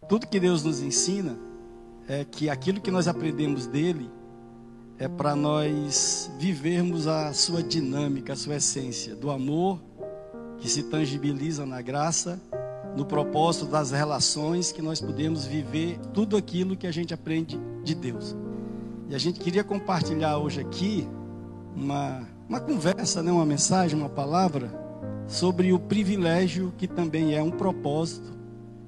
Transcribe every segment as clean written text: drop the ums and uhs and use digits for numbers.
Tudo que Deus nos ensina é que aquilo que nós aprendemos dele é para nós vivermos a sua dinâmica, a sua essência, do amor que se tangibiliza na graça, no propósito das relações, que nós podemos viver tudo aquilo que a gente aprende de Deus. E a gente queria compartilhar hoje aqui uma conversa, uma mensagem, uma palavra sobre o privilégio que também é um propósito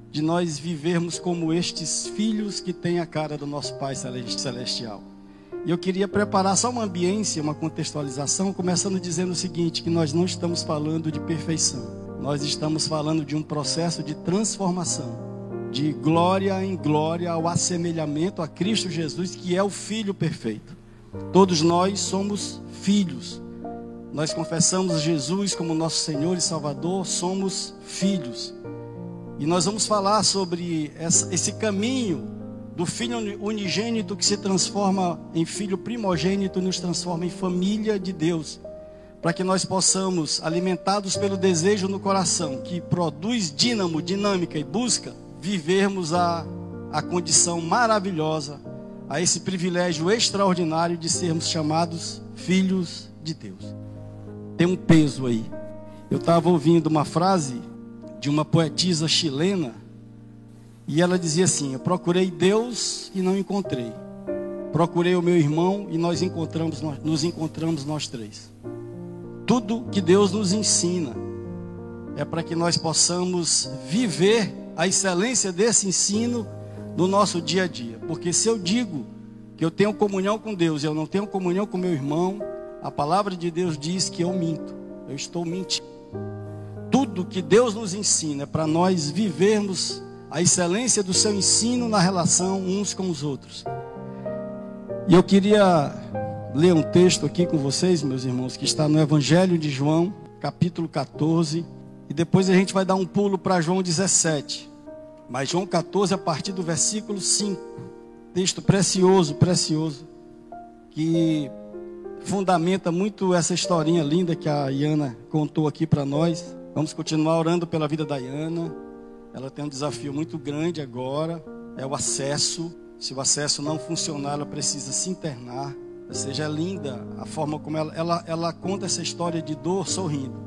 de nós vivermos como estes filhos que têm a cara do nosso Pai Celestial. E eu queria preparar só uma ambiência, uma contextualização, começando dizendo o seguinte, que nós não estamos falando de perfeição. Nós estamos falando de um processo de transformação, de glória em glória ao assemelhamento a Cristo Jesus, que é o Filho perfeito. Todos nós somos filhos. Nós confessamos Jesus como nosso Senhor e Salvador, somos filhos. E nós vamos falar sobre esse caminho do filho unigênito que se transforma em filho primogênito, nos transforma em família de Deus, para que nós possamos, alimentados pelo desejo no coração, que produz dinâmica e busca, vivermos a condição maravilhosa, a esse privilégio extraordinário de sermos chamados filhos de Deus. Tem um peso aí. Eu estava ouvindo uma frase de uma poetisa chilena, e ela dizia assim: eu procurei Deus e não encontrei. Procurei o meu irmão e nos encontramos nós três. Tudo que Deus nos ensina é para que nós possamos viver a excelência desse ensino no nosso dia a dia. Porque se eu digo que eu tenho comunhão com Deus e eu não tenho comunhão com meu irmão, a palavra de Deus diz que eu minto. Eu estou mentindo. Tudo que Deus nos ensina é para nós vivermos a excelência do seu ensino na relação uns com os outros. E eu queria ler um texto aqui com vocês, meus irmãos, que está no Evangelho de João, capítulo 14, e depois a gente vai dar um pulo para João 17. Mas João 14, a partir do versículo 5, texto precioso, que fundamenta muito essa historinha linda que a Iana contou aqui para nós. Vamos continuar orando pela vida da Iana. Ela tem um desafio muito grande agora, é o acesso. Se o acesso não funcionar, ela precisa se internar. Ou seja, é linda a forma como ela conta essa história de dor sorrindo.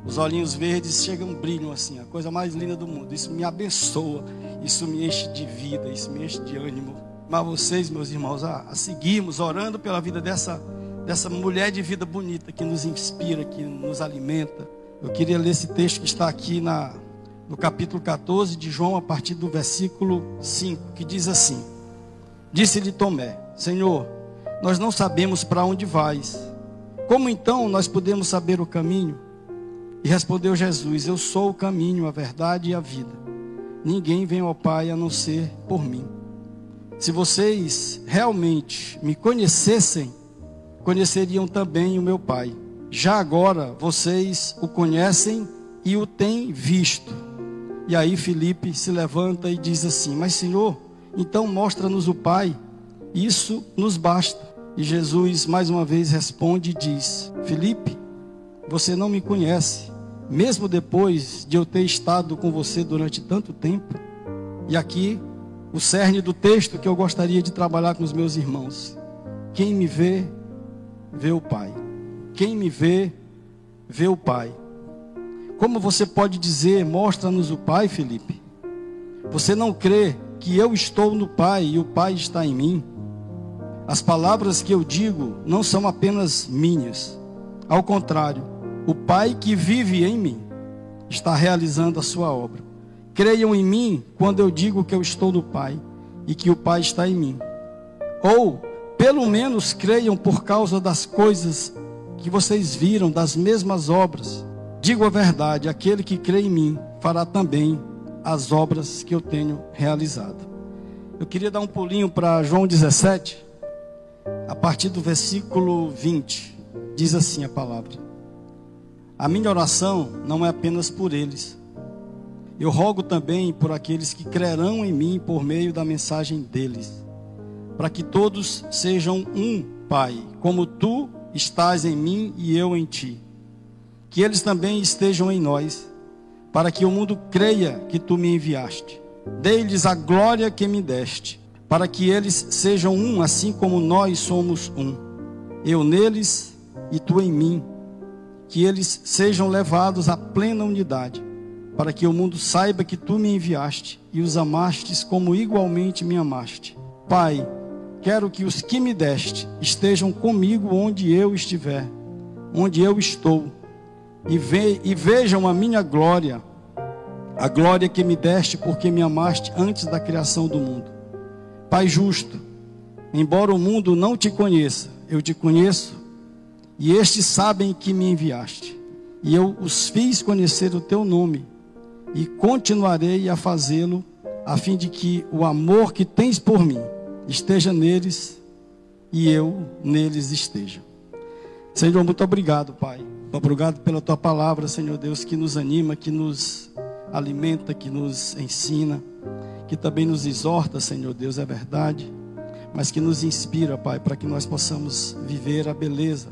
Os olhinhos verdes chegam, brilham assim, a coisa mais linda do mundo. Isso me abençoa, isso me enche de vida, isso me enche de ânimo. Mas vocês, meus irmãos, a seguirmos orando pela vida dessa mulher de vida bonita que nos inspira, que nos alimenta. Eu queria ler esse texto que está aqui no capítulo 14 de João, a partir do versículo 5, que diz assim: disse-lhe Tomé: Senhor, nós não sabemos para onde vais. Como então nós podemos saber o caminho? E respondeu Jesus: eu sou o caminho, a verdade e a vida. Ninguém vem ao Pai a não ser por mim. Se vocês realmente me conhecessem, conheceriam também o meu Pai. Já agora vocês o conhecem e o têm visto. E aí Filipe se levanta e diz assim: mas Senhor, então mostra-nos o Pai, isso nos basta. E Jesus mais uma vez responde e diz: Filipe, você não me conhece, mesmo depois de eu ter estado com você durante tanto tempo. E aqui o cerne do texto que eu gostaria de trabalhar com os meus irmãos: quem me vê, vê o Pai. Quem me vê, vê o Pai. Como você pode dizer, mostra-nos o Pai, Filipe? Você não crê que eu estou no Pai e o Pai está em mim? As palavras que eu digo não são apenas minhas. Ao contrário, o Pai que vive em mim está realizando a sua obra. Creiam em mim quando eu digo que eu estou no Pai e que o Pai está em mim. Ou, pelo menos, creiam por causa das coisas que vocês viram, das mesmas obras. Digo a verdade, aquele que crê em mim fará também as obras que eu tenho realizado. Eu queria dar um pulinho para João 17, a partir do versículo 20. Diz assim a palavra: a minha oração não é apenas por eles. Eu rogo também por aqueles que crerão em mim por meio da mensagem deles, para que todos sejam um, Pai, como tu estás em mim e eu em ti. Que eles também estejam em nós, para que o mundo creia que tu me enviaste. Dei-lhes a glória que me deste, para que eles sejam um, assim como nós somos um. Eu neles e tu em mim, que eles sejam levados à plena unidade, para que o mundo saiba que tu me enviaste e os amastes como igualmente me amaste. Pai, quero que os que me deste estejam comigo onde eu estiver, onde eu estou, e vejam a minha glória, a glória que me deste porque me amaste antes da criação do mundo. Pai justo, embora o mundo não te conheça, eu te conheço, e estes sabem que me enviaste, e eu os fiz conhecer o teu nome, e continuarei a fazê-lo, a fim de que o amor que tens por mim esteja neles, e eu neles esteja. Senhor, muito obrigado, Pai. Obrigado pela tua palavra, Senhor Deus, que nos anima, que nos alimenta, que nos ensina, que também nos exorta, Senhor Deus, é verdade, mas que nos inspira, Pai, para que nós possamos viver a beleza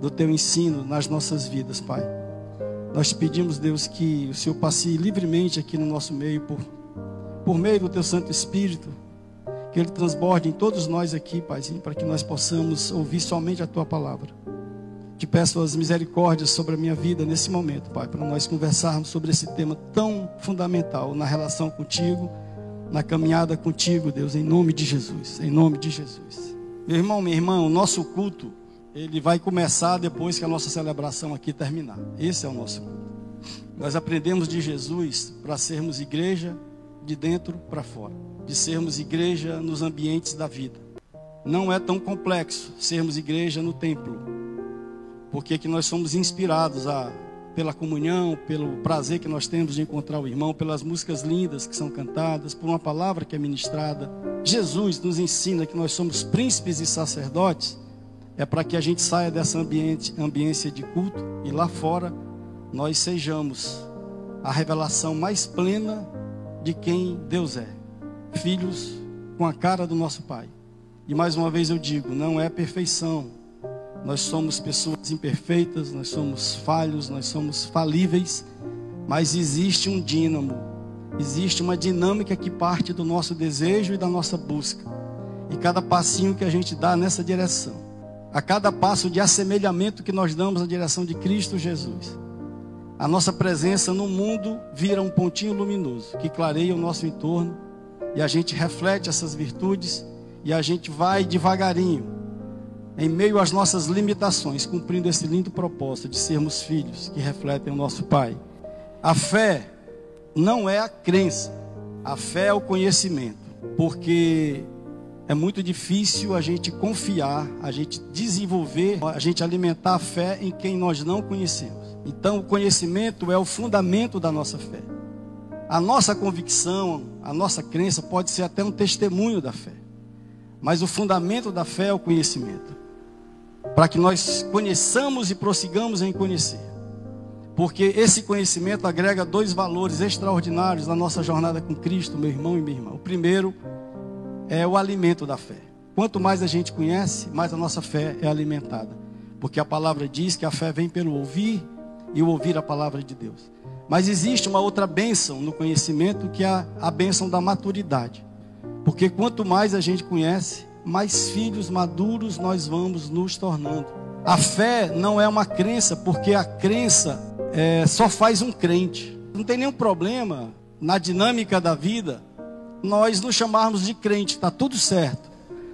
do teu ensino nas nossas vidas, Pai. Nós te pedimos, Deus, que o Senhor passe livremente aqui no nosso meio, por meio do teu Santo Espírito, que ele transborde em todos nós aqui, Paizinho, para que nós possamos ouvir somente a tua palavra. Te peço as misericórdias sobre a minha vida nesse momento, Pai, para nós conversarmos sobre esse tema tão fundamental na relação contigo, na caminhada contigo, Deus, em nome de Jesus, em nome de Jesus. Meu irmão, minha irmã, o nosso culto, ele vai começar depois que a nossa celebração aqui terminar. Esse é o nosso culto. Nós aprendemos de Jesus para sermos igreja de dentro para fora, de sermos igreja nos ambientes da vida. Não é tão complexo sermos igreja no templo, porque que nós somos inspirados pela comunhão, pelo prazer que nós temos de encontrar o irmão, pelas músicas lindas que são cantadas, por uma palavra que é ministrada. Jesus nos ensina que nós somos príncipes e sacerdotes, é para que a gente saia dessa ambiência de culto e lá fora nós sejamos a revelação mais plena de quem Deus é. Filhos com a cara do nosso Pai. E mais uma vez eu digo, não é perfeição. Nós somos pessoas imperfeitas, nós somos falhos, nós somos falíveis, mas existe um dínamo, existe uma dinâmica que parte do nosso desejo e da nossa busca. E cada passinho que a gente dá nessa direção, a cada passo de assemelhamento que nós damos na direção de Cristo Jesus, a nossa presença no mundo vira um pontinho luminoso que clareia o nosso entorno, e a gente reflete essas virtudes, e a gente vai devagarinho, em meio às nossas limitações, cumprindo esse lindo propósito de sermos filhos que refletem o nosso Pai. A fé não é a crença, a fé é o conhecimento, porque é muito difícil a gente confiar, a gente desenvolver, a gente alimentar a fé em quem nós não conhecemos. Então o conhecimento é o fundamento da nossa fé. A nossa convicção, a nossa crença pode ser até um testemunho da fé, mas o fundamento da fé é o conhecimento, para que nós conheçamos e prossigamos em conhecer, porque esse conhecimento agrega dois valores extraordinários na nossa jornada com Cristo, meu irmão e minha irmã. O primeiro é o alimento da fé. Quanto mais a gente conhece, mais a nossa fé é alimentada, porque a palavra diz que a fé vem pelo ouvir e o ouvir a palavra de Deus. Mas existe uma outra bênção no conhecimento, que é a bênção da maturidade, porque quanto mais a gente conhece, mais filhos maduros nós vamos nos tornando. A fé não é uma crença, porque a crença só faz um crente. Não tem nenhum problema na dinâmica da vida nós nos chamarmos de crente, está tudo certo.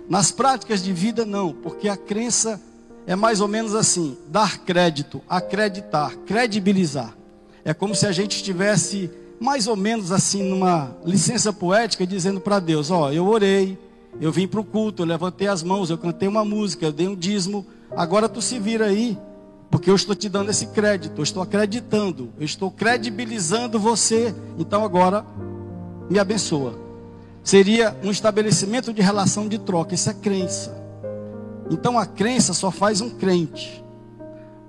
Nas práticas de vida não, porque a crença é mais ou menos assim: dar crédito, acreditar, credibilizar. É como se a gente estivesse mais ou menos assim numa licença poética, dizendo para Deus: ó, eu orei, eu vim para o culto, eu levantei as mãos, eu cantei uma música, eu dei um dízimo, agora tu se vira aí, porque eu estou te dando esse crédito, eu estou acreditando, eu estou credibilizando você, então agora me abençoa. Seria um estabelecimento de relação de troca, isso é crença. Então a crença só faz um crente,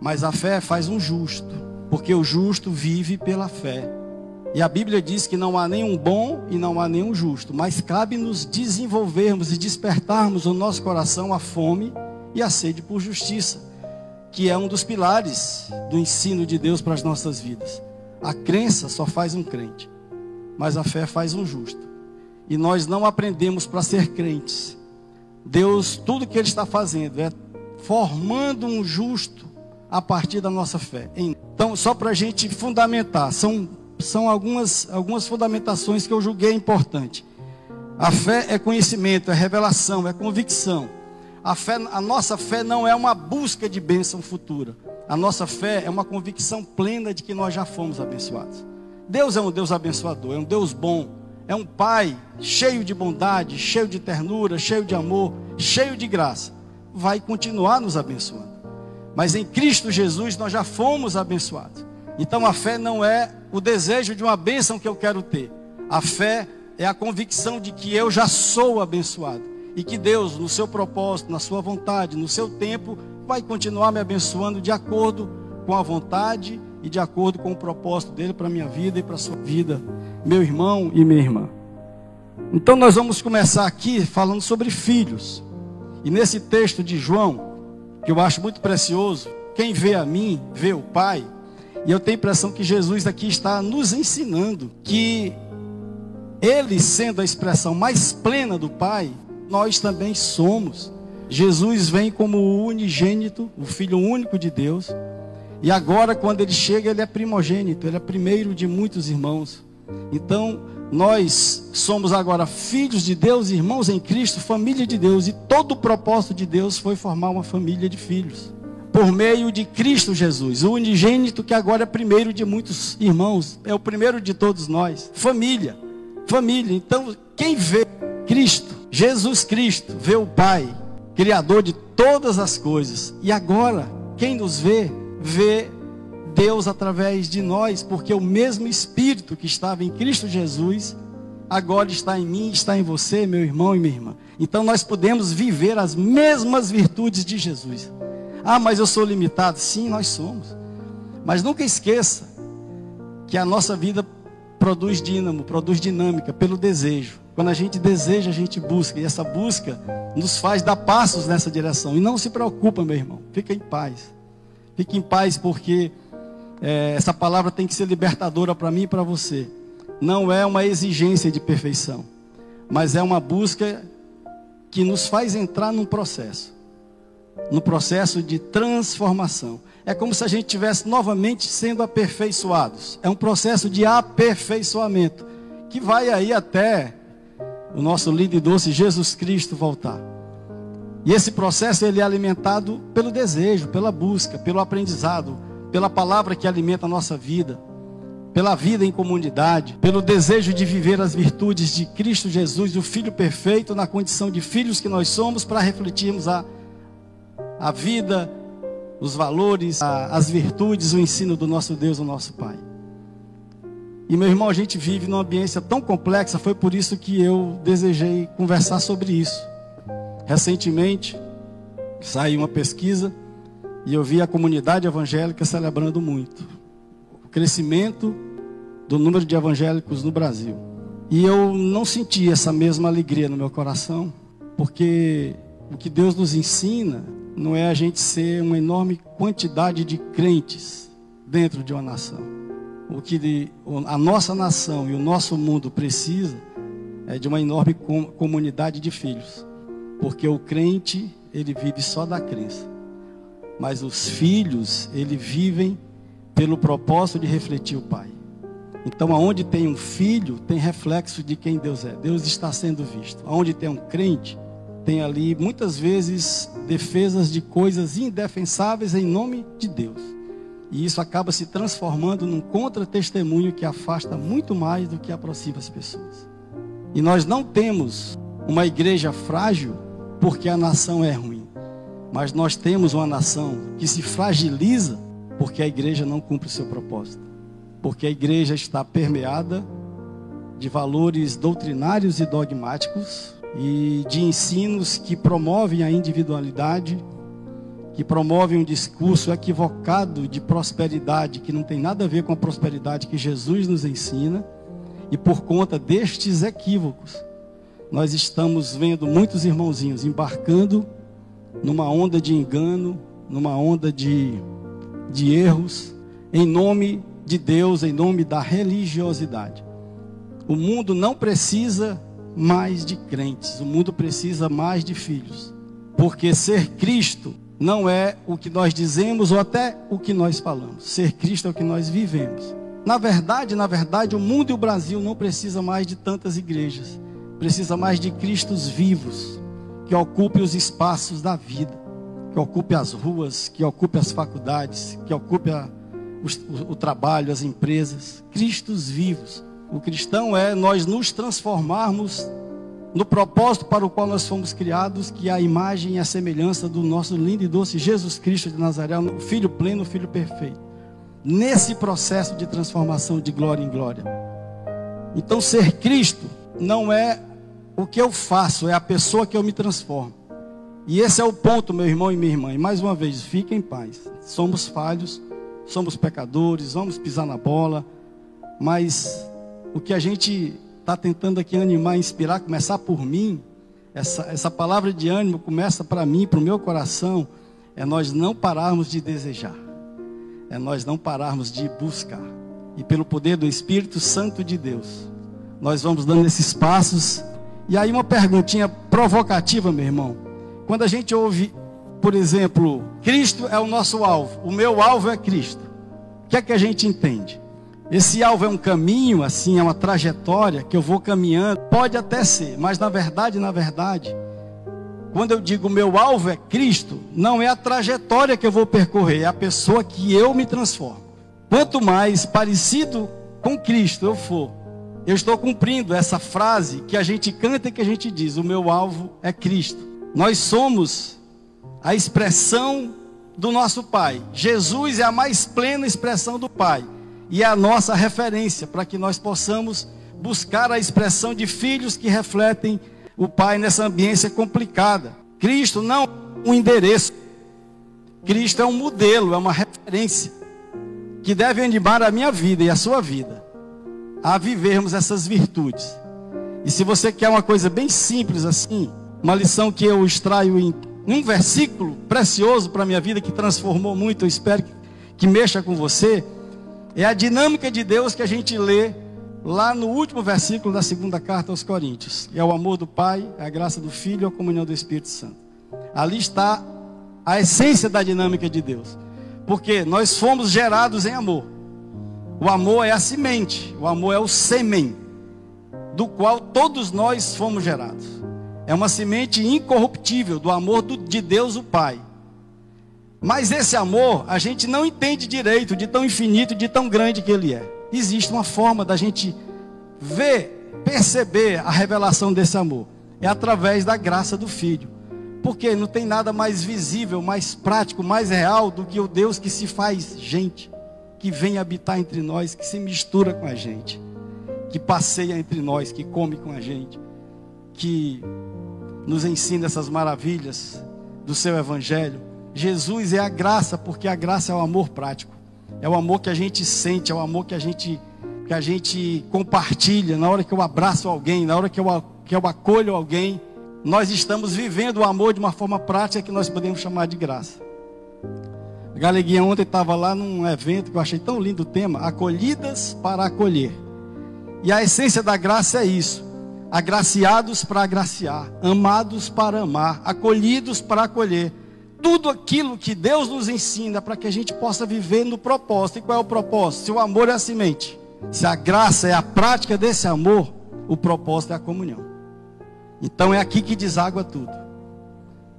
mas a fé faz um justo, porque o justo vive pela fé. E a Bíblia diz que não há nenhum bom e não há nenhum justo, mas cabe-nos desenvolvermos e despertarmos no nosso coração a fome e a sede por justiça, que é um dos pilares do ensino de Deus para as nossas vidas. A crença só faz um crente. mas a fé faz um justo. E nós não aprendemos para ser crentes. Deus, tudo que Ele está fazendo é formando um justo a partir da nossa fé. Então, só para a gente fundamentar, são algumas fundamentações que eu julguei importante. A fé é conhecimento, é revelação, é convicção. A nossa fé não é uma busca de bênção futura. A nossa fé é uma convicção plena de que nós já fomos abençoados. Deus é um Deus abençoador, é um Deus bom, é um Pai cheio de bondade, cheio de ternura, cheio de amor, cheio de graça. Vai continuar nos abençoando. Mas em Cristo Jesus nós já fomos abençoados. Então a fé não é o desejo de uma bênção que eu quero ter. A fé é a convicção de que eu já sou abençoado. E que Deus, no seu propósito, na sua vontade, no seu tempo, vai continuar me abençoando de acordo com a vontade e de acordo com o propósito dele para a minha vida e para a sua vida, meu irmão e minha irmã. Então nós vamos começar aqui falando sobre filhos. E nesse texto de João, que eu acho muito precioso, quem vê a mim, vê o Pai. E eu tenho a impressão que Jesus aqui está nos ensinando que Ele, sendo a expressão mais plena do Pai, nós também somos. Jesus vem como o unigênito, o Filho único de Deus. E agora, quando Ele chega, Ele é primogênito, Ele é primeiro de muitos irmãos. Então, nós somos agora filhos de Deus, irmãos em Cristo, família de Deus. E todo o propósito de Deus foi formar uma família de filhos. Por meio de Cristo Jesus, o unigênito que agora é primeiro de muitos irmãos. É o primeiro de todos nós. Família. Então, quem vê Cristo, Jesus Cristo, vê o Pai, Criador de todas as coisas. E agora, quem nos vê, vê Deus através de nós, porque o mesmo Espírito que estava em Cristo Jesus, agora está em mim, está em você, meu irmão e minha irmã. Então nós podemos viver as mesmas virtudes de Jesus. Ah, mas eu sou limitado. Sim, nós somos. Mas nunca esqueça que a nossa vida produz dínamo, produz dinâmica pelo desejo. Quando a gente deseja, a gente busca. E essa busca nos faz dar passos nessa direção. E não se preocupa, meu irmão. Fica em paz. Fique em paz, porque essa palavra tem que ser libertadora para mim e para você. Não é uma exigência de perfeição, mas é uma busca que nos faz entrar num processo de transformação. É como se a gente estivesse novamente sendo aperfeiçoados. É um processo de aperfeiçoamento que vai aí até o nosso lindo e doce Jesus Cristo voltar. E esse processo ele é alimentado pelo desejo, pela busca, pelo aprendizado, pela palavra que alimenta a nossa vida, pela vida em comunidade, pelo desejo de viver as virtudes de Cristo Jesus, o Filho perfeito, na condição de filhos que nós somos, para refletirmos a vida, os valores, as virtudes, o ensino do nosso Deus, o nosso Pai. E meu irmão, a gente vive numa ambiência tão complexa, foi por isso que eu desejei conversar sobre isso. Recentemente, saiu uma pesquisa e eu vi a comunidade evangélica celebrando muito o crescimento do número de evangélicos no Brasil. E eu não senti essa mesma alegria no meu coração, porque o que Deus nos ensina não é a gente ser uma enorme quantidade de crentes dentro de uma nação. O que a nossa nação e o nosso mundo precisa é de uma enorme comunidade de filhos. Porque o crente, ele vive só da crença. Mas os filhos, eles vivem pelo propósito de refletir o Pai. Então, aonde tem um filho, tem reflexo de quem Deus é. Deus está sendo visto. Aonde tem um crente, tem ali, muitas vezes, defesas de coisas indefensáveis em nome de Deus. E isso acaba se transformando num contra-testemunho que afasta muito mais do que aproxima as pessoas. E nós não temos uma igreja frágil porque a nação é ruim. Mas nós temos uma nação que se fragiliza porque a igreja não cumpre o seu propósito. Porque a igreja está permeada de valores doutrinários e dogmáticos e de ensinos que promovem a individualidade, que promovem um discurso equivocado de prosperidade, que não tem nada a ver com a prosperidade que Jesus nos ensina. E por conta destes equívocos, nós estamos vendo muitos irmãozinhos embarcando numa onda de engano, numa onda de erros, em nome de Deus, em nome da religiosidade. O mundo não precisa mais de crentes, o mundo precisa mais de filhos. Porque ser Cristo não é o que nós dizemos ou até o que nós falamos. Ser Cristo é o que nós vivemos. Na verdade, o mundo e o Brasil não precisa mais de tantas igrejas. Precisa mais de Cristos vivos, que ocupem os espaços da vida, que ocupem as ruas, que ocupem as faculdades, que ocupem o trabalho, as empresas. Cristos vivos. O cristão é nós nos transformarmos no propósito para o qual nós fomos criados, que é a imagem e a semelhança do nosso lindo e doce Jesus Cristo de Nazaré, o Filho pleno, o Filho perfeito. Nesse processo de transformação de glória em glória. Então ser Cristo não é o que eu faço, é a pessoa que eu me transformo. E esse é o ponto, meu irmão e minha irmã. E mais uma vez, fiquem em paz. Somos falhos, somos pecadores, vamos pisar na bola. Mas o que a gente está tentando aqui animar, inspirar, começar por mim, essa palavra de ânimo começa para mim, para o meu coração, é nós não pararmos de desejar. É nós não pararmos de buscar. E pelo poder do Espírito Santo de Deus, nós vamos dando esses passos. E aí uma perguntinha provocativa, meu irmão. Quando a gente ouve, por exemplo, Cristo é o nosso alvo, o meu alvo é Cristo. O que é que a gente entende? Esse alvo é um caminho, assim, é uma trajetória que eu vou caminhando. Pode até ser, mas na verdade, quando eu digo meu alvo é Cristo, não é a trajetória que eu vou percorrer, é a pessoa que eu me transformo. Quanto mais parecido com Cristo eu for, eu estou cumprindo essa frase que a gente canta e que a gente diz, o meu alvo é Cristo. Nós somos a expressão do nosso Pai. Jesus é a mais plena expressão do Pai. E é a nossa referência para que nós possamos buscar a expressão de filhos que refletem o Pai nessa ambiência complicada. Cristo não é um endereço. Cristo é um modelo, é uma referência que deve animar a minha vida e a sua vida a vivermos essas virtudes. E se você quer uma coisa bem simples assim, uma lição que eu extraio em um versículo precioso para a minha vida, que transformou muito, eu espero que mexa com você, é a dinâmica de Deus que a gente lê lá no último versículo da segunda carta aos Coríntios. É o amor do Pai, a graça do Filho e a comunhão do Espírito Santo. Ali está a essência da dinâmica de Deus. Porque nós fomos gerados em amor. O amor é a semente, o amor é o sêmen, do qual todos nós fomos gerados. É uma semente incorruptível do amor de Deus o Pai. Mas esse amor, a gente não entende direito de tão infinito, de tão grande que ele é. Existe uma forma da gente ver, perceber a revelação desse amor. É através da graça do Filho. Porque não tem nada mais visível, mais prático, mais real do que o Deus que se faz gente, que vem habitar entre nós, que se mistura com a gente, que passeia entre nós, que come com a gente, que nos ensina essas maravilhas do seu Evangelho. Jesus é a graça, porque a graça é o amor prático. É o amor que a gente sente, é o amor que a gente compartilha. Na hora que eu abraço alguém, na hora que eu acolho alguém, nós estamos vivendo o amor de uma forma prática que nós podemos chamar de graça. A Galeguinha ontem estava lá num evento que eu achei tão lindo o tema, acolhidas para acolher. E a essência da graça é isso. Agraciados para agraciar, amados para amar, acolhidos para acolher. Tudo aquilo que Deus nos ensina para que a gente possa viver no propósito. E qual é o propósito? Se o amor é a semente, se a graça é a prática desse amor, o propósito é a comunhão. Então é aqui que deságua tudo.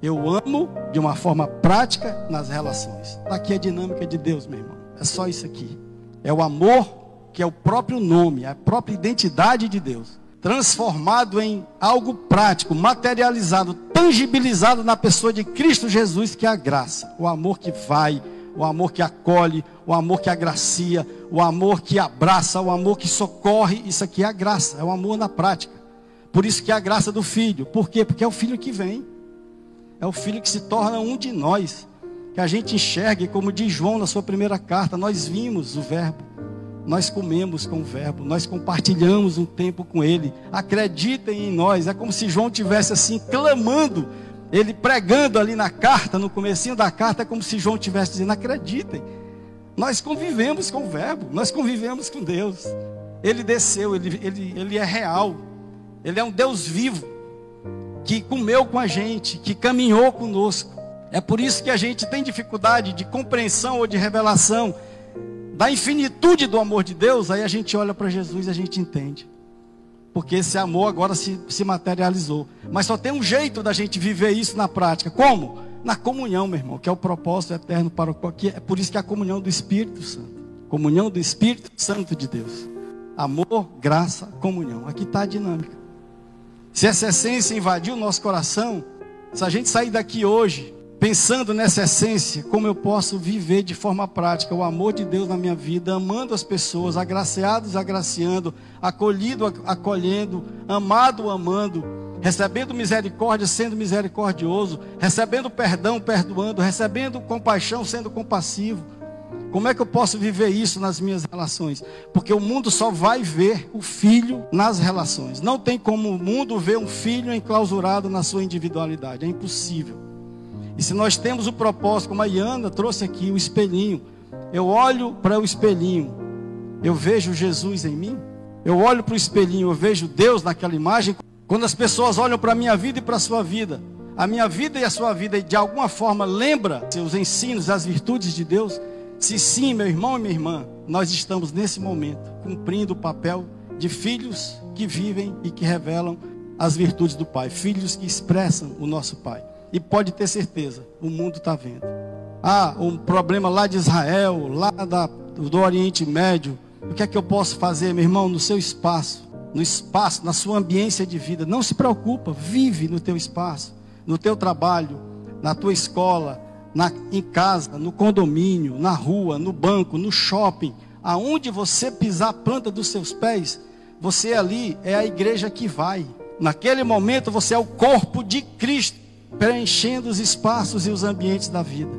Eu amo de uma forma prática nas relações. Aqui é a dinâmica de Deus, meu irmão. É só isso aqui. É o amor que é o próprio nome, a própria identidade de Deus, transformado em algo prático, materializado, tangibilizado na pessoa de Cristo Jesus, que é a graça. O amor que vai, o amor que acolhe, o amor que agracia, o amor que abraça, o amor que socorre. Isso aqui é a graça, é o amor na prática. Por isso que é a graça do Filho. Por quê? Porque é o Filho que vem. É o Filho que se torna um de nós. Que a gente enxergue, como diz João na sua primeira carta, nós vimos o Verbo. Nós comemos com o Verbo, nós compartilhamos um tempo com Ele. Acreditem em nós. É como se João tivesse assim, clamando, ele pregando ali na carta, no comecinho da carta, é como se João tivesse dizendo, acreditem. Nós convivemos com o Verbo, nós convivemos com Deus. Ele desceu, ele é real. Ele é um Deus vivo, que comeu com a gente, que caminhou conosco. É por isso que a gente tem dificuldade de compreensão ou de revelação da infinitude do amor de Deus. Aí a gente olha para Jesus e a gente entende. Porque esse amor agora se materializou. Mas só tem um jeito da gente viver isso na prática. Como? Na comunhão, meu irmão, que é o propósito eterno para o qual. É por isso que é a comunhão do Espírito Santo. Comunhão do Espírito Santo de Deus. Amor, graça, comunhão. Aqui está a dinâmica. Se essa essência invadir o nosso coração, se a gente sair daqui hoje pensando nessa essência, como eu posso viver de forma prática o amor de Deus na minha vida, amando as pessoas, agraciados agraciando, acolhido acolhendo, amado amando, recebendo misericórdia sendo misericordioso, recebendo perdão perdoando, recebendo compaixão sendo compassivo. Como é que eu posso viver isso nas minhas relações? Porque o mundo só vai ver o filho nas relações. Não tem como o mundo ver um filho enclausurado na sua individualidade. É impossível. E se nós temos o propósito, como a Iana trouxe aqui, o espelhinho. Eu olho para o espelhinho, eu vejo Jesus em mim. Eu olho para o espelhinho, eu vejo Deus naquela imagem. Quando as pessoas olham para a minha vida e para a sua vida, a minha vida e a sua vida de alguma forma lembra os ensinos, as virtudes de Deus. Se sim, meu irmão e minha irmã, nós estamos nesse momento cumprindo o papel de filhos que vivem e que revelam as virtudes do Pai. Filhos que expressam o nosso Pai. E pode ter certeza, o mundo está vendo. Um problema lá de Israel, lá do Oriente Médio. O que é que eu posso fazer, meu irmão, no seu espaço? No espaço, na sua ambiência de vida. Não se preocupa, vive no teu espaço, no teu trabalho, na tua escola, em casa, no condomínio, na rua, no banco, no shopping, aonde você pisar a planta dos seus pés, você ali é a igreja que vai. Naquele momento você é o corpo de Cristo, preenchendo os espaços e os ambientes da vida.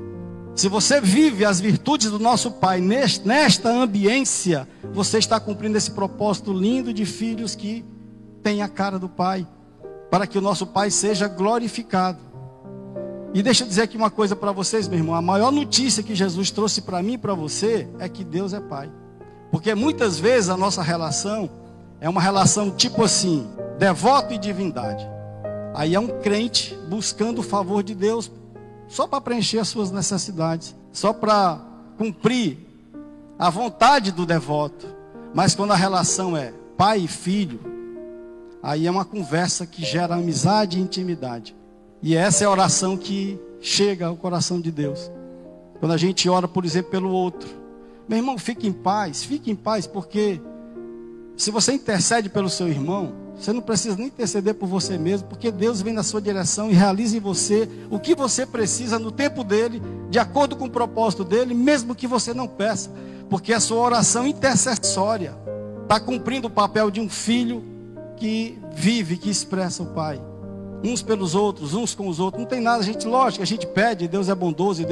Se você vive as virtudes do nosso Pai nesta ambiência, você está cumprindo esse propósito lindo de filhos que têm a cara do Pai, para que o nosso Pai seja glorificado. E deixa eu dizer aqui uma coisa para vocês, meu irmão. A maior notícia que Jesus trouxe para mim e para você é que Deus é Pai. Porque muitas vezes a nossa relação é uma relação tipo assim, devoto e divindade. Aí é um crente buscando o favor de Deus só para preencher as suas necessidades, só para cumprir a vontade do devoto. Mas quando a relação é pai e filho, aí é uma conversa que gera amizade e intimidade. E essa é a oração que chega ao coração de Deus. Quando a gente ora, por exemplo, pelo outro. Meu irmão, fique em paz, porque se você intercede pelo seu irmão, você não precisa nem interceder por você mesmo, porque Deus vem na sua direção e realiza em você o que você precisa no tempo dele, de acordo com o propósito dele, mesmo que você não peça. Porque a sua oração intercessória está cumprindo o papel de um filho que vive, que expressa o Pai. Uns pelos outros, uns com os outros. Não tem nada, lógico, a gente pede, Deus é bondoso,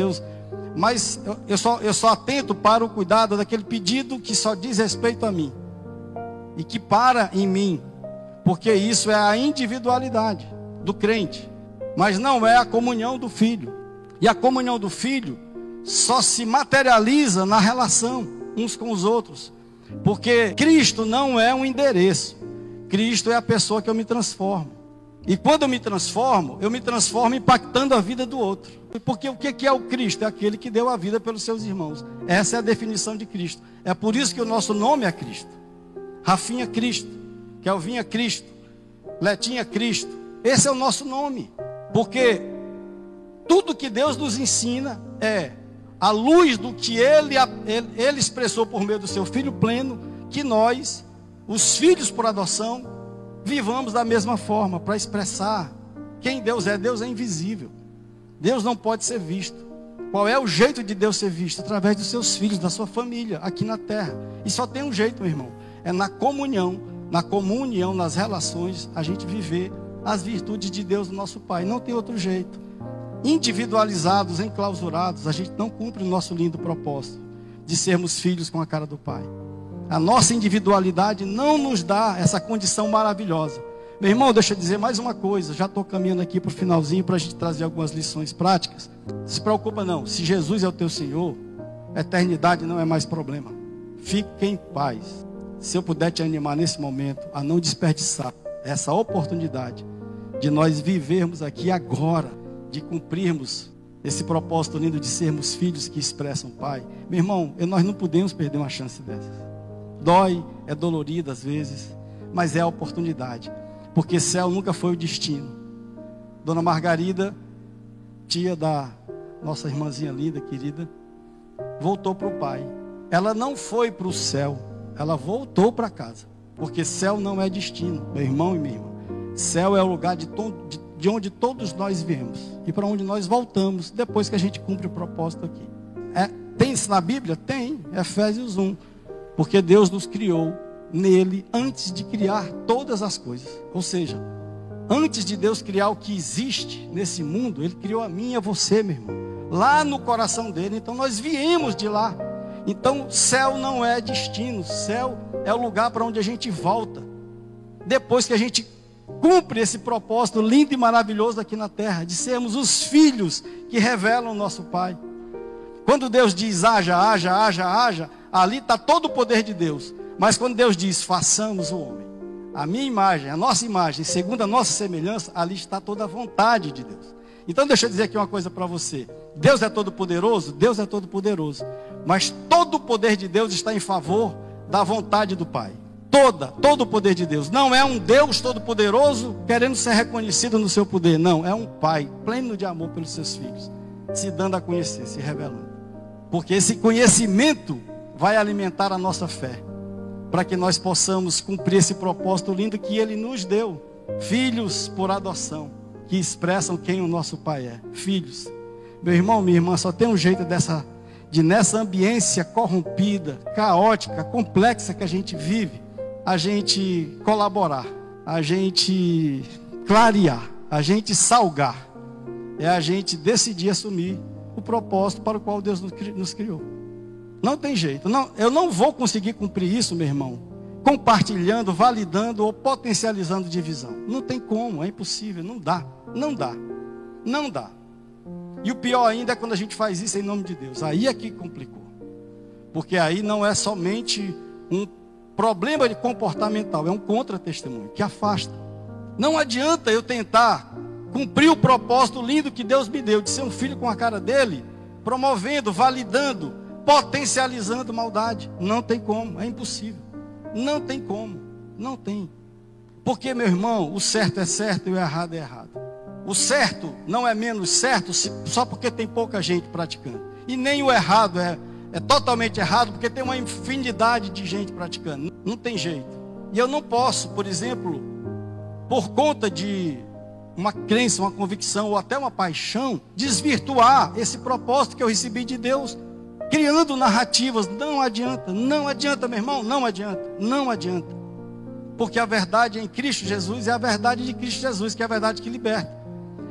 mas eu só atento para o cuidado daquele pedido que só diz respeito a mim. E que para em mim. Porque isso é a individualidade do crente. Mas não é a comunhão do filho. E a comunhão do filho só se materializa na relação uns com os outros. Porque Cristo não é um endereço. Cristo é a pessoa que eu me transformo. E quando eu me transformo impactando a vida do outro. Porque o que é o Cristo? É aquele que deu a vida pelos seus irmãos. Essa é a definição de Cristo. É por isso que o nosso nome é Cristo. Rafinha Cristo, Kelvinha Cristo, Letinha Cristo. Esse é o nosso nome. Porque tudo que Deus nos ensina é a luz do que Ele expressou por meio do seu Filho pleno, que nós, os filhos por adoção, vivamos da mesma forma, para expressar quem Deus é. Deus é invisível. Deus não pode ser visto. Qual é o jeito de Deus ser visto? Através dos seus filhos, da sua família, aqui na terra. E só tem um jeito, meu irmão. É na comunhão, nas relações, a gente viver as virtudes de Deus, nosso Pai. Não tem outro jeito. Individualizados, enclausurados, a gente não cumpre o nosso lindo propósito de sermos filhos com a cara do Pai. A nossa individualidade não nos dá essa condição maravilhosa. Meu irmão, deixa eu dizer mais uma coisa. Já estou caminhando aqui para o finalzinho para a gente trazer algumas lições práticas. Não se preocupa não. Se Jesus é o teu Senhor, a eternidade não é mais problema. Fique em paz. se eu puder te animar nesse momento a não desperdiçar essa oportunidade de nós vivermos aqui agora, de cumprirmos esse propósito lindo de sermos filhos que expressam Pai. Meu irmão, nós não podemos perder uma chance dessas. Dói, é dolorido às vezes, mas é a oportunidade, porque céu nunca foi o destino. Dona Margarida, tia da nossa irmãzinha linda, querida, voltou para o Pai. Ela não foi para o céu, ela voltou para casa, porque céu não é destino, meu irmão e minha irmã. Céu é o lugar de onde todos nós viemos e para onde nós voltamos depois que a gente cumpre o propósito aqui. Tem isso na Bíblia? Tem, Efésios 1. Porque Deus nos criou nele antes de criar todas as coisas. Ou seja, antes de Deus criar o que existe nesse mundo, Ele criou a mim e a você, meu irmão. Lá no coração dele. Então nós viemos de lá. Então céu não é destino. Céu é o lugar para onde a gente volta. Depois que a gente cumpre esse propósito lindo e maravilhoso aqui na terra. De sermos os filhos que revelam o nosso Pai. Quando Deus diz haja, haja, haja, haja, ali está todo o poder de Deus. Mas quando Deus diz façamos o homem, a minha imagem, a nossa imagem, segundo a nossa semelhança, ali está toda a vontade de Deus. Então deixa eu dizer aqui uma coisa para você. Deus é todo poderoso? Deus é todo poderoso. Mas todo o poder de Deus está em favor da vontade do Pai. Todo o poder de Deus. Não é um Deus todo poderoso querendo ser reconhecido no seu poder. Não, é um Pai pleno de amor pelos seus filhos, se dando a conhecer, se revelando. Porque esse conhecimento vai alimentar a nossa fé, para que nós possamos cumprir esse propósito lindo que Ele nos deu. Filhos por adoção, que expressam quem o nosso Pai é. Filhos. Meu irmão, minha irmã, só tem um jeito nessa ambiência corrompida, caótica, complexa que a gente vive, a gente colaborar, a gente clarear, a gente salgar. É a gente decidir assumir o propósito para o qual Deus nos criou. Não tem jeito. Eu não vou conseguir cumprir isso, meu irmão, compartilhando, validando ou potencializando divisão. Não tem como, é impossível, não dá. E o pior ainda é quando a gente faz isso em nome de Deus. Aí é que complicou. Porque aí não é somente um problema de comportamental, é um contra-testemunho que afasta. Não adianta eu tentar cumprir o propósito lindo que Deus me deu, de ser um filho com a cara dele, promovendo, validando, potencializando maldade. Não tem como, é impossível. Não tem como, não tem. Porque, meu irmão, o certo é certo e o errado é errado. O certo não é menos certo só porque tem pouca gente praticando. E nem o errado é totalmente errado porque tem uma infinidade de gente praticando. Não tem jeito. E eu não posso, por exemplo, por conta de uma crença, uma convicção ou até uma paixão, desvirtuar esse propósito que eu recebi de Deus, criando narrativas. Não adianta, meu irmão, não adianta. Porque a verdade em Cristo Jesus é a verdade de Cristo Jesus, que é a verdade que liberta.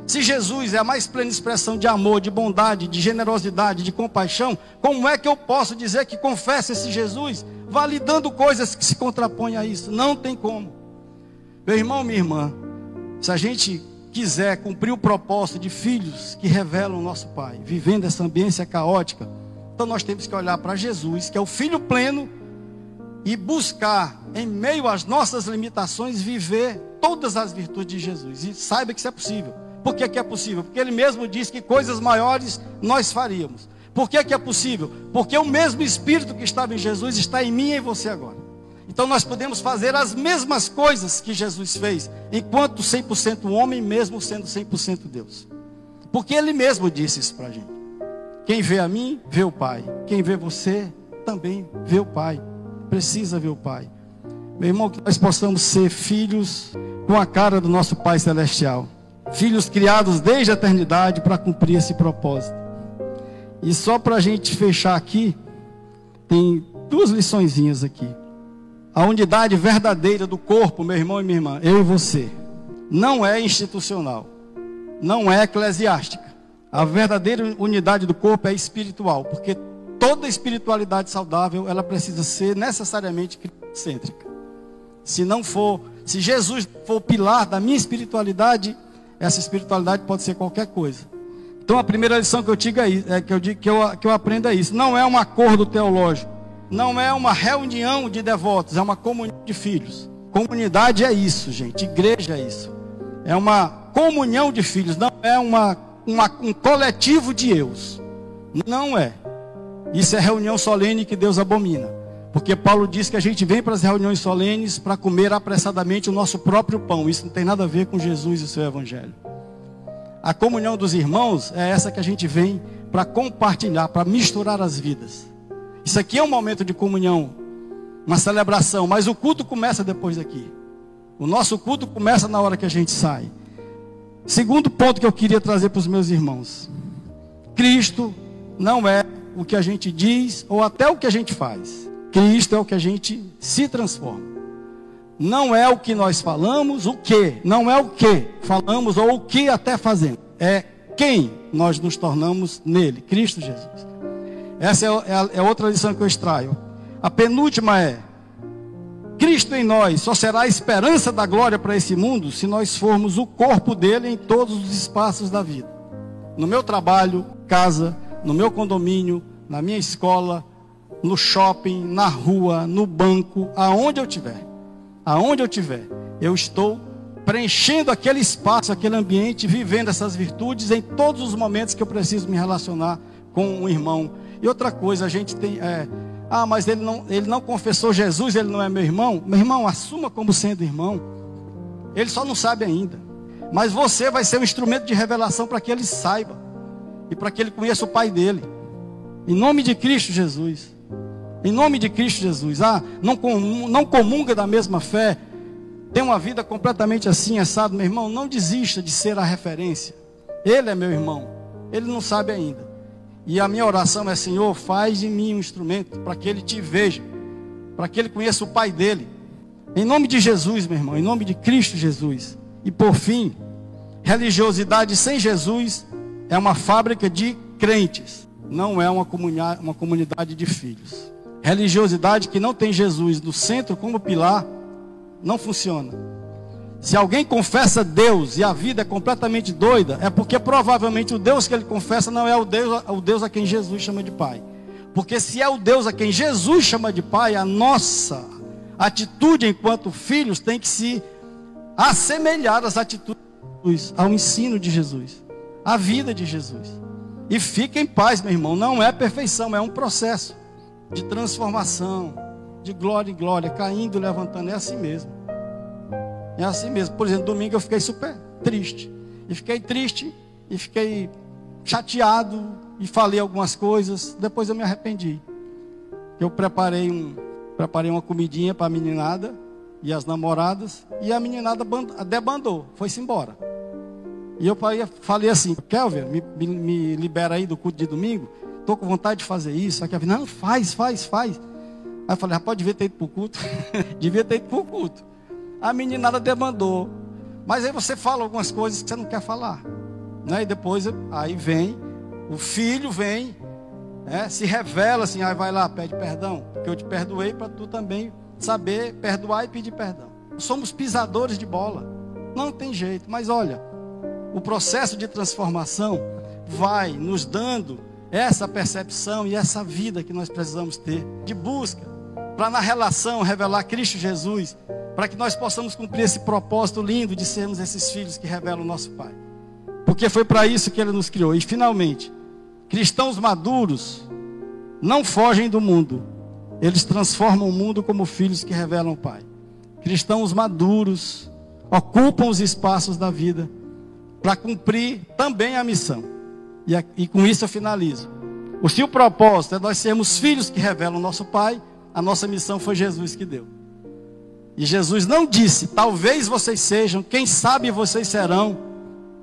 Se Jesus é a mais plena expressão de amor, de bondade, de generosidade, de compaixão, como é que eu posso dizer que confesso esse Jesus, validando coisas que se contrapõem a isso? Não tem como. Meu irmão, minha irmã, se a gente quiser cumprir o propósito de filhos que revelam o nosso Pai, vivendo essa ambiência caótica, então nós temos que olhar para Jesus, que é o Filho pleno, e buscar, em meio às nossas limitações, viver todas as virtudes de Jesus. E saiba que isso é possível. Por que é possível? Porque Ele mesmo disse que coisas maiores nós faríamos. Por que é possível? Porque o mesmo Espírito que estava em Jesus está em mim e em você agora. Então nós podemos fazer as mesmas coisas que Jesus fez, enquanto 100% homem, mesmo sendo 100% Deus. Porque Ele mesmo disse isso para a gente. Quem vê a mim, vê o Pai. Quem vê você, também vê o Pai. Precisa ver o Pai. Meu irmão, que nós possamos ser filhos com a cara do nosso Pai Celestial. Filhos criados desde a eternidade para cumprir esse propósito. E só para a gente fechar aqui, tem duas liçõezinhas aqui. A unidade verdadeira do corpo, meu irmão e minha irmã, eu e você, não é institucional, não é eclesiástica. A verdadeira unidade do corpo é espiritual, porque toda espiritualidade saudável, ela precisa ser necessariamente cristocêntrica. Se Jesus for o pilar da minha espiritualidade, essa espiritualidade pode ser qualquer coisa. Então a primeira lição que eu aprendo é isso. Não é um acordo teológico, não é uma reunião de devotos, é uma comunhão de filhos. Comunidade é isso, gente. Igreja é isso. É uma comunhão de filhos, não é um coletivo de eus. Não é. Isso é reunião solene que Deus abomina. Porque Paulo diz que a gente vem para as reuniões solenes para comer apressadamente o nosso próprio pão. Isso não tem nada a ver com Jesus e o seu evangelho. A comunhão dos irmãos é essa que a gente vem para compartilhar, para misturar as vidas. Isso aqui é um momento de comunhão, uma celebração, mas o culto começa depois daqui. O nosso culto começa na hora que a gente sai. Segundo ponto que eu queria trazer para os meus irmãos. Cristo não é o que a gente diz ou até o que a gente faz. Cristo é o que a gente se transforma. Não é o que nós falamos, o que. Não é o que falamos ou o que até fazemos. É quem nós nos tornamos nele, Cristo Jesus. Essa é outra lição que eu extraio. A penúltima é: Cristo em nós só será a esperança da glória para esse mundo se nós formos o corpo dele em todos os espaços da vida. No meu trabalho, casa, no meu condomínio, na minha escola, no shopping, na rua, no banco, aonde eu estiver. Aonde eu estiver, eu estou preenchendo aquele espaço, aquele ambiente, vivendo essas virtudes em todos os momentos que eu preciso me relacionar com um irmão. E outra coisa, a gente tem... mas ele não confessou Jesus, ele não é meu irmão. Meu irmão, assuma como sendo irmão. Ele só não sabe ainda. Mas você vai ser um instrumento de revelação para que ele saiba. E para que ele conheça o Pai dele. Em nome de Cristo Jesus. Em nome de Cristo Jesus. Não comunga da mesma fé. Tem uma vida completamente assim, assado. Meu irmão, não desista de ser a referência. Ele é meu irmão. Ele não sabe ainda. E a minha oração é: Senhor, faz de mim um instrumento para que ele te veja. Para que ele conheça o Pai dele. Em nome de Jesus, meu irmão. Em nome de Cristo Jesus. E por fim, religiosidade sem Jesus é uma fábrica de crentes. Não é uma comunidade de filhos. Religiosidade que não tem Jesus no centro como pilar, não funciona. Se alguém confessa Deus e a vida é completamente doida, é porque provavelmente o Deus que ele confessa não é o Deus a quem Jesus chama de Pai. Porque se é o Deus a quem Jesus chama de Pai, a nossa atitude enquanto filhos tem que se assemelhar às atitudes de Jesus, ao ensino de Jesus, à vida de Jesus. E fique em paz, meu irmão. Não é perfeição, é um processo de transformação, de glória em glória, caindo e levantando. É assim mesmo. É assim mesmo. Por exemplo, domingo eu fiquei super triste. E fiquei triste, e fiquei chateado, e falei algumas coisas. Depois eu me arrependi. Eu preparei uma comidinha para a meninada e as namoradas, e a meninada debandou, foi-se embora. E eu falei assim: Kelvin, me libera aí do culto de domingo. Estou com vontade de fazer isso. Aí Kelvin: não, faz. Aí eu falei: rapaz, devia ter ido para o culto. Devia ter ido para o culto. A meninada demandou. Mas aí você fala algumas coisas que você não quer falar, né? E depois, aí vem, o filho vem, se revela assim: vai lá, pede perdão, porque eu te perdoei, para tu também saber perdoar e pedir perdão. Somos pisadores de bola. Não tem jeito. Mas olha, o processo de transformação vai nos dando essa percepção e essa vida que nós precisamos ter de busca, para na relação revelar Cristo Jesus, para que nós possamos cumprir esse propósito lindo de sermos esses filhos que revelam o nosso Pai. Porque foi para isso que Ele nos criou. E finalmente, cristãos maduros não fogem do mundo. Eles transformam o mundo como filhos que revelam o Pai. Cristãos maduros ocupam os espaços da vida para cumprir também a missão. E com isso eu finalizo. Se o propósito é nós sermos filhos que revelam o nosso Pai, a nossa missão foi Jesus que deu. E Jesus não disse: talvez vocês sejam, quem sabe vocês serão,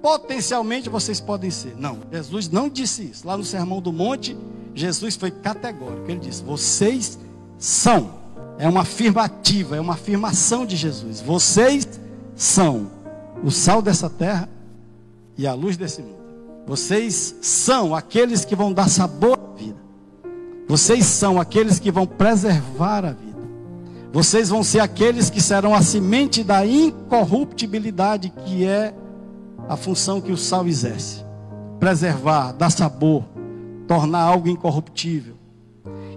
potencialmente vocês podem ser. Não, Jesus não disse isso. Lá no Sermão do Monte, Jesus foi categórico. Ele disse: vocês são. É uma afirmativa, é uma afirmação de Jesus. Vocês são o sal dessa terra e a luz desse mundo. Vocês são aqueles que vão dar sabor à vida. Vocês são aqueles que vão preservar a vida. Vocês vão ser aqueles que serão a semente da incorruptibilidade, que é a função que o sal exerce. Preservar, dar sabor, tornar algo incorruptível.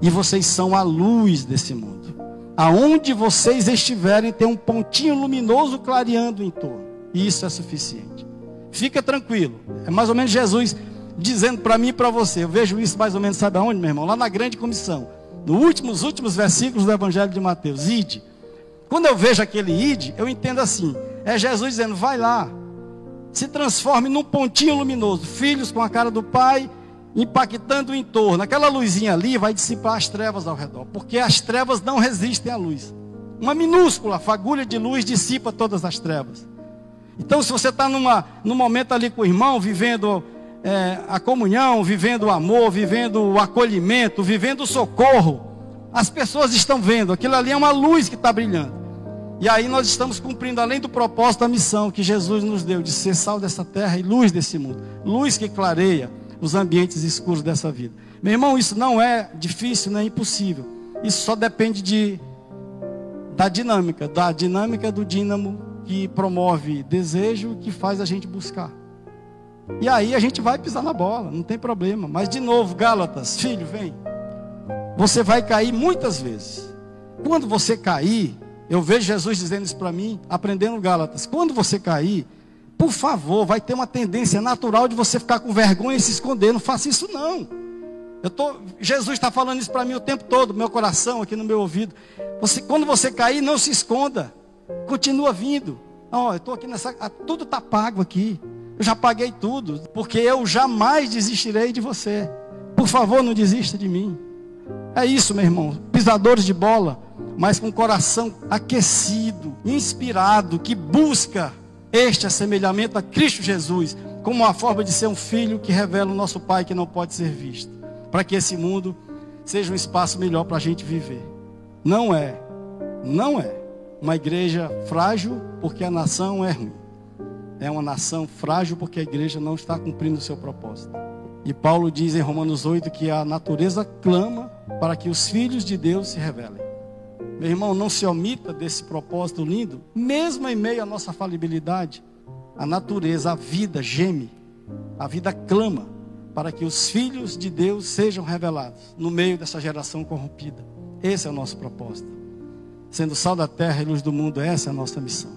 E vocês são a luz desse mundo. Aonde vocês estiverem, tem um pontinho luminoso clareando em torno. E isso é suficiente. Fica tranquilo. É mais ou menos Jesus dizendo para mim e para você. Eu vejo isso mais ou menos, sabe aonde, meu irmão? Lá na grande comissão. Nos últimos versículos do Evangelho de Mateus. Ide. Quando eu vejo aquele ide, eu entendo assim. É Jesus dizendo, vai lá. Se transforme num pontinho luminoso. Filhos com a cara do Pai, impactando o entorno. Aquela luzinha ali vai dissipar as trevas ao redor. Porque as trevas não resistem à luz. Uma minúscula fagulha de luz dissipa todas as trevas. Então, se você está num momento ali com o irmão, vivendo a comunhão, vivendo o amor, vivendo o acolhimento, vivendo o socorro, as pessoas estão vendo, aquilo ali é uma luz que está brilhando. E aí nós estamos cumprindo, além do propósito da missão que Jesus nos deu, de ser sal dessa terra e luz desse mundo. Luz que clareia os ambientes escuros dessa vida. Meu irmão, isso não é difícil, não é impossível. Isso só depende da dinâmica do dínamo, que promove desejo, que faz a gente buscar. E aí a gente vai pisar na bola, não tem problema. Mas de novo, Gálatas, filho, vem. Você vai cair muitas vezes. Quando você cair, eu vejo Jesus dizendo isso para mim, aprendendo Gálatas. Quando você cair, por favor, vai ter uma tendência natural de você ficar com vergonha e se esconder. Não faça isso não. Jesus está falando isso para mim o tempo todo, no meu coração, aqui no meu ouvido. Quando você cair, não se esconda. Continua vindo. Não, eu estou aqui tudo está pago aqui. Eu já paguei tudo. Porque eu jamais desistirei de você. Por favor, não desista de mim. É isso, meu irmão. Pisadores de bola, mas com o coração aquecido, inspirado, que busca este assemelhamento a Cristo Jesus, como uma forma de ser um filho que revela o nosso Pai que não pode ser visto. Para que esse mundo seja um espaço melhor para a gente viver. Não é uma igreja frágil porque a nação é ruim. É uma nação frágil porque a igreja não está cumprindo o seu propósito. E Paulo diz em Romanos 8 que a natureza clama para que os filhos de Deus se revelem. Meu irmão, não se omita desse propósito lindo. Mesmo em meio à nossa falibilidade, a natureza, a vida geme. A vida clama para que os filhos de Deus sejam revelados no meio dessa geração corrompida. Esse é o nosso propósito. Sendo sal da terra e luz do mundo, essa é a nossa missão.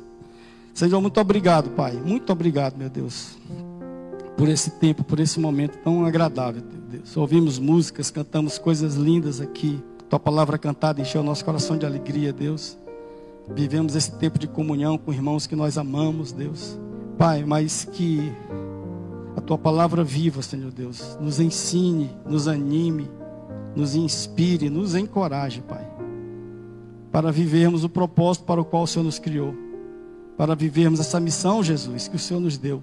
Senhor, muito obrigado, Pai. Muito obrigado, meu Deus, por esse tempo, por esse momento tão agradável, Deus. Ouvimos músicas, cantamos coisas lindas aqui. Tua palavra cantada encheu o nosso coração de alegria, Deus. Vivemos esse tempo de comunhão com irmãos que nós amamos, Deus. Pai, mas que a Tua palavra viva, Senhor Deus, nos ensine, nos anime, nos inspire, nos encoraje, Pai, para vivermos o propósito para o qual o Senhor nos criou, para vivermos essa missão, Jesus, que o Senhor nos deu.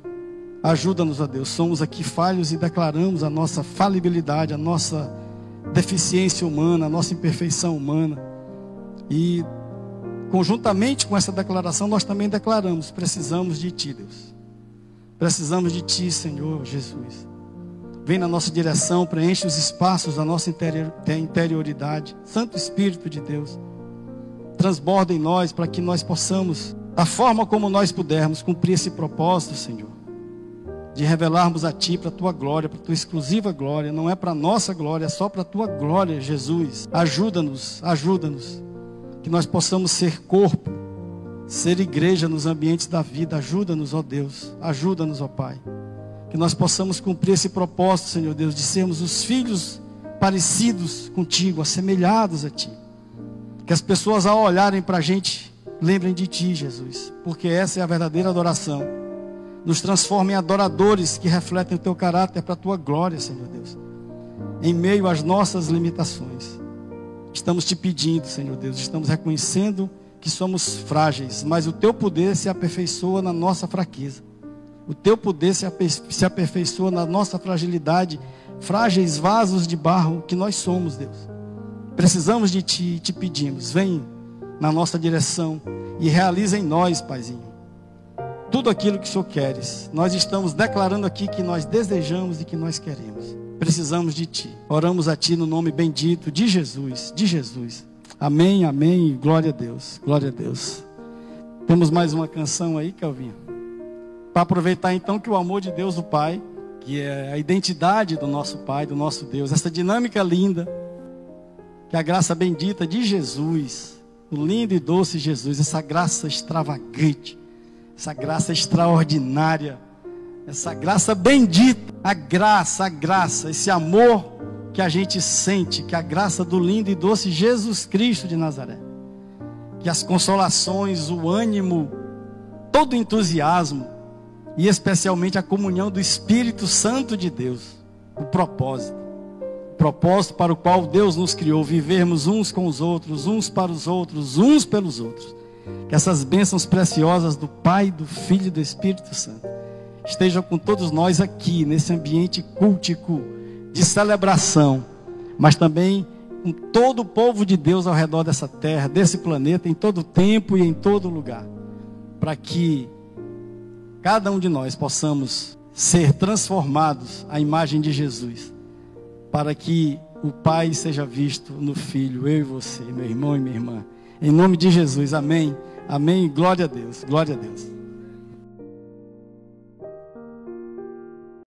Ajuda-nos, ó Deus. Somos aqui falhos e declaramos a nossa falibilidade, a nossa deficiência humana, a nossa imperfeição humana. E conjuntamente com essa declaração, nós também declaramos: precisamos de Ti, Deus. Precisamos de Ti, Senhor Jesus. Vem na nossa direção, preenche os espaços da nossa interioridade. Santo Espírito de Deus, transborda em nós para que nós possamos, da forma como nós pudermos, cumprir esse propósito, Senhor, de revelarmos a Ti para a Tua glória, para a Tua exclusiva glória. Não é para a nossa glória, é só para a Tua glória, Jesus. Ajuda-nos, ajuda-nos, que nós possamos ser corpo, ser igreja nos ambientes da vida. Ajuda-nos, ó Deus, ajuda-nos, ó Pai, que nós possamos cumprir esse propósito, Senhor Deus, de sermos os filhos parecidos contigo, assemelhados a Ti. Que as pessoas, ao olharem para a gente, lembrem de Ti, Jesus, porque essa é a verdadeira adoração. Nos transforma em adoradores que refletem o Teu caráter para a Tua glória, Senhor Deus. Em meio às nossas limitações, estamos Te pedindo, Senhor Deus, estamos reconhecendo que somos frágeis, mas o Teu poder se aperfeiçoa na nossa fraqueza. O Teu poder se aperfeiçoa na nossa fragilidade, frágeis vasos de barro que nós somos, Deus. Precisamos de Ti e Te pedimos, vem na nossa direção e realiza em nós, Paizinho, tudo aquilo que o Senhor queres. Nós estamos declarando aqui que nós desejamos e que nós queremos. Precisamos de Ti. Oramos a Ti no nome bendito de Jesus, de Jesus. Amém, amém, glória a Deus, glória a Deus. Temos mais uma canção aí, Calvinho, para aproveitar então que o amor de Deus, o Pai, que é a identidade do nosso Pai, do nosso Deus, essa dinâmica linda, Que a graça bendita de Jesus, o lindo e doce Jesus, essa graça extravagante, essa graça extraordinária, essa graça bendita, a graça, esse amor que a gente sente, que a graça do lindo e doce Jesus Cristo de Nazaré, que as consolações, o ânimo, todo o entusiasmo, e especialmente a comunhão do Espírito Santo de Deus, o propósito para o qual Deus nos criou, vivermos uns com os outros, uns para os outros, uns pelos outros. Que essas bênçãos preciosas do Pai, do Filho e do Espírito Santo estejam com todos nós aqui, nesse ambiente cultico, de celebração, mas também com todo o povo de Deus ao redor dessa terra, desse planeta, em todo tempo e em todo lugar, para que cada um de nós possamos ser transformados à imagem de Jesus, para que o Pai seja visto no Filho, eu e você, meu irmão e minha irmã. Em nome de Jesus, amém, amém, glória a Deus, glória a Deus.